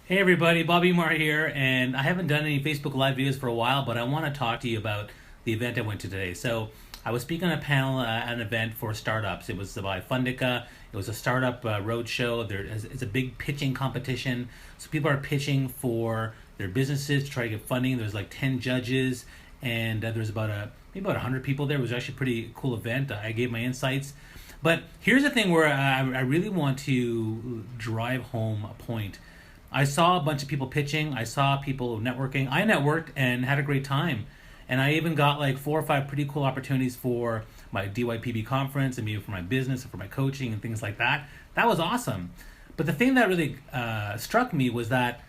Hey everybody, Bobby Mar here, and I haven't done any Facebook Live videos for a while, but I want to talk to you about the event I went to today. So, I was speaking on a panel at an event for startups. It was by Fundica. It was a startup roadshow. It's a big pitching competition. So people are pitching for their businesses to try to get funding. There's like 10 judges, and there's maybe about 100 people there. It was actually a pretty cool event. I gave my insights. But here's the thing where I really want to drive home a point. I saw a bunch of people pitching. I saw people networking. I networked and had a great time. And I even got like four or five pretty cool opportunities for my DYPB conference and maybe for my business and for my coaching and things like that. That was awesome. But the thing that really struck me was that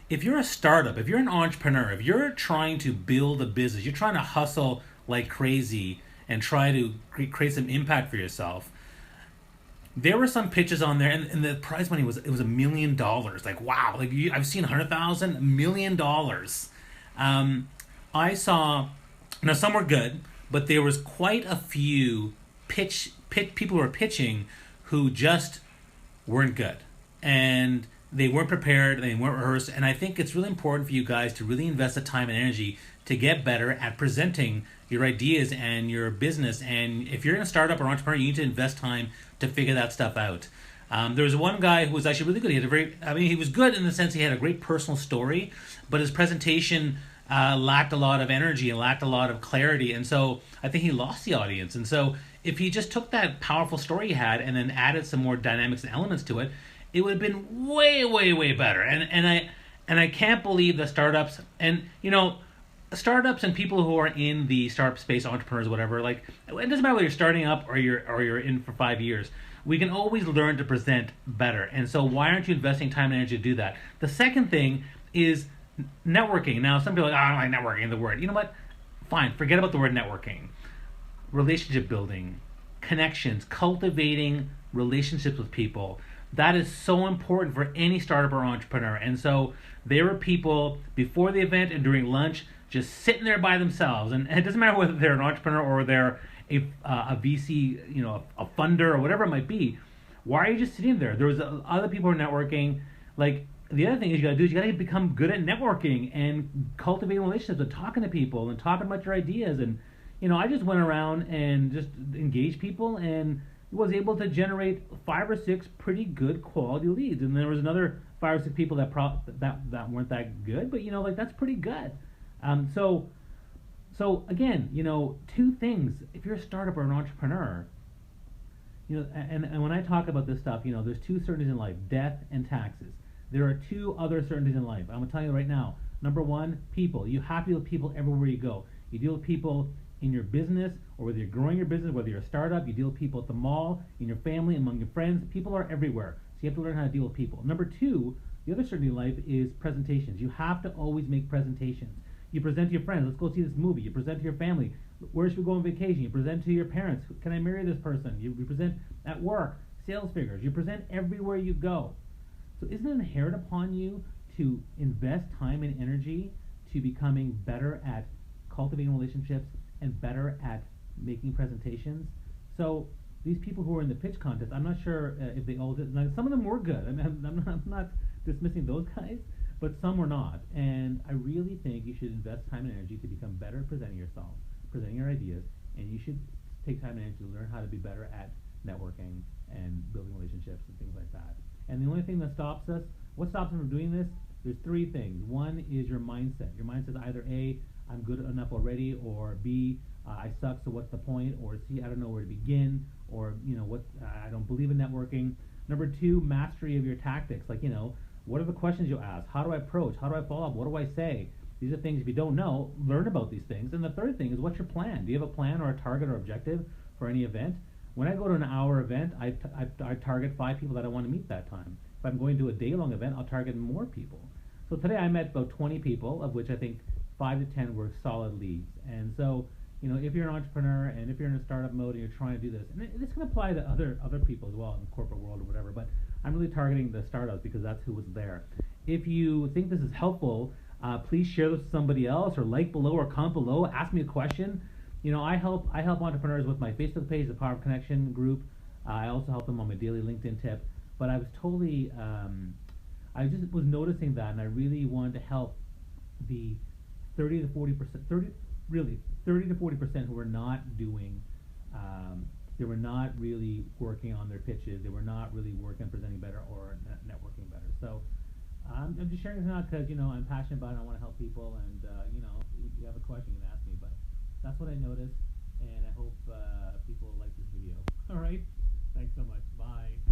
if you're a startup, if you're an entrepreneur, if you're trying to build a business, you're trying to hustle like crazy and try to create some impact for yourself, there were some pitches on there, and the prize money was $1 million. Like wow, I've seen 100,000, $1 million. Um, I saw, now some were good, but there was quite a few pitch people who were pitching who just weren't good, and they weren't prepared, they weren't rehearsed, and I think it's really important for you guys to really invest the time and energy to get better at presenting your ideas and your business. And if you're in a startup or entrepreneur, you need to invest time to figure that stuff out. There was one guy who was actually really good. He was good in the sense he had a great personal story, but his presentation lacked a lot of energy and lacked a lot of clarity. And so I think he lost the audience. And so if he just took that powerful story he had and then added some more dynamics and elements to it, it would have been way, way, way better. And I can't believe the startups and startups and people who are in the startup space, entrepreneurs, whatever. Like it doesn't matter whether you're starting up or you're in for 5 years. We can always learn to present better. And so why aren't you investing time and energy to do that? The second thing is networking. Now some people are like, oh, I don't like networking, the word. You know what? Fine, forget about the word networking. Relationship building, connections, cultivating relationships with people. That is so important for any startup or entrepreneur. And so there were people before the event and during lunch just sitting there by themselves. And it doesn't matter whether they're an entrepreneur or they're a VC, a funder or whatever it might be. Why are you just sitting there? There was other people who are networking. Like the other thing is you got to become good at networking and cultivating relationships and talking to people and talking about your ideas. And I just went around and just engaged people and was able to generate five or six pretty good quality leads. And there was another five or six people that weren't that good, but that's pretty good. So again, two things. If you're a startup or an entrepreneur, and when I talk about this stuff, there's two certainties in life: death and taxes. There are two other certainties in life. I'm gonna tell you right now. Number one, people. You have to deal with people everywhere you go. You deal with people in your business, or whether you're growing your business, whether you're a startup, you deal with people at the mall, in your family, among your friends. People are everywhere. So you have to learn how to deal with people. Number two, the other certainty in life is presentations. You have to always make presentations. You present to your friends, let's go see this movie. You present to your family, where should we go on vacation? You present to your parents, can I marry this person? You present at work, sales figures. You present everywhere you go. So isn't it inherent upon you to invest time and energy to becoming better at cultivating relationships and better at making presentations? So these people who were in the pitch contest, I'm not sure if they all did. Now, some of them were good. I mean, I'm not dismissing those guys, but some were not. And I really think you should invest time and energy to become better at presenting yourself, presenting your ideas, and you should take time and energy to learn how to be better at networking and building relationships and things like that. And the only thing that stops us, what stops us from doing this? There's three things. One is your mindset. Your mindset is either A, I'm good enough already, or B, I suck, so what's the point? Or C, I don't know where to begin, or I don't believe in networking. Number two, mastery of your tactics. Like what are the questions you ask? How do I approach? How do I follow up? What do I say? These are things if you don't know, learn about these things. And the third thing is, what's your plan? Do you have a plan or a target or objective for any event? When I go to an hour event, I target 5 people that I want to meet that time. If I'm going to a day-long event, I'll target more people. So today I met about 20 people, of which I think 5 to 10 were solid leads. And so, if you're an entrepreneur and if you're in a startup mode and you're trying to do this, and this can apply to other people as well in the corporate world or whatever, but I'm really targeting the startups because that's who was there. If you think this is helpful, please share this with somebody else, or like below or comment below. Ask me a question. I help entrepreneurs with my Facebook page, the Power of Connection group. I also help them on my daily LinkedIn tip. But I was totally I just was noticing that, and I really wanted to help the 30 to 40%, 30 to 40% who were not doing, they were not really working on their pitches. They were not really working on presenting better or networking better. So I'm just sharing this out because I'm passionate about it. I want to help people, and if you have a question, you can ask me. But that's what I noticed, and I hope people like this video. All right, thanks so much. Bye.